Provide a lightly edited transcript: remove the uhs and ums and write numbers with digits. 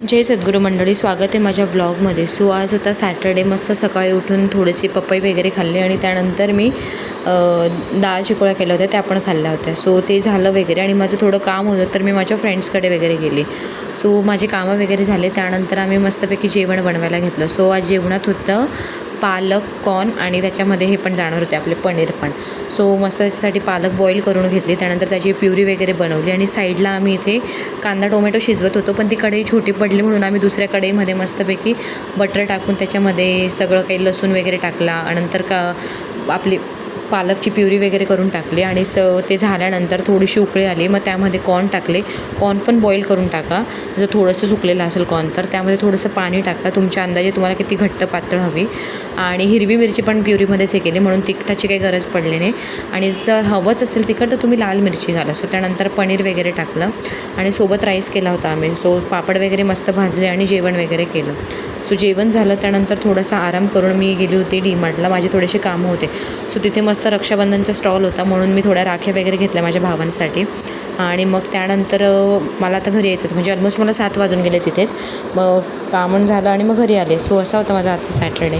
जय सद्गुरू मंडळी, स्वागत आहे माझ्या व्लॉगमध्ये. सो आज होता सॅटर्डे. मस्त सकाळी उठून थोडीशी पपई वगैरे खाल्ली आणि त्यानंतर मी डाळ चिकोळ्या केल्या होत्या, त्या पण खाल्ल्या होत्या. सो ते झालं वगैरे आणि माझं थोडं काम होतं तर मी माझ्या फ्रेंड्सकडे वगैरे गेले. सो माझे कामं वगैरे झाले. त्यानंतर आम्ही मस्तपैकी जेवण बनवायला घेतलं. सो आज जेवणात होतं पालक, कॉर्न आणि त्याच्यामध्ये हे पण जाणार होते आपले पनीर पण. सो मस्त त्याच्यासाठी पालक बॉईल करून घेतली. त्यानंतर त्याची प्युरी वगैरे बनवली आणि साईडला आम्ही इथे कांदा टोमॅटो शिजवत होतो, पण ती कढई छोटी पडली म्हणून आम्ही दुसऱ्या कढईमध्ये मस्तपैकी बटर टाकून त्याच्यामध्ये सगळं काही लसूण वगैरे टाकला आणि नंतर आपली पालकची प्युरी वगैरे करून टाकली आणि ते झाल्यानंतर थोडीशी उकळी आली. मग त्यामध्ये कॉर्न टाकले. कॉर्न पण बॉईल करून टाका. जर थोडंसं सुकलेलं असेल कॉर्न तर त्यामध्ये थोडंसं पाणी टाका, तुमच्या अंदाजे तुम्हाला किती घट्ट पातळ हवी. आणि हिरवी मिरची पण प्युरीमध्येच हे केली म्हणून तिखटाची काही गरज पडली नाही. आणि जर हवंच असेल तिखट तर तुम्ही लाल मिरची घाला. सो त्यानंतर पनीर वगैरे टाकलं आणि सोबत राईस केला होता आम्ही. सो पापड वगैरे मस्त भाजले आणि जेवण वगैरे केलं. सो जेवण झालं त्यानंतर थोडासा आराम करून मी गेली होती डीमार्टला. माझे थोडेसे कामं होते. सो तिथे मस्त रक्षाबंधनचा स्टॉल होता म्हणून मी थोड्या राख्या वगैरे घेतल्या माझ्या भावांसाठी. आणि मग त्यानंतर मला आता घरी यायचं होतं, म्हणजे ऑलमोस्ट मला 7 वाजून गेले तिथेच. मग कामं झालं आणि मग घरी आले. सो असा होता माझा आजचा सॅटर्डे.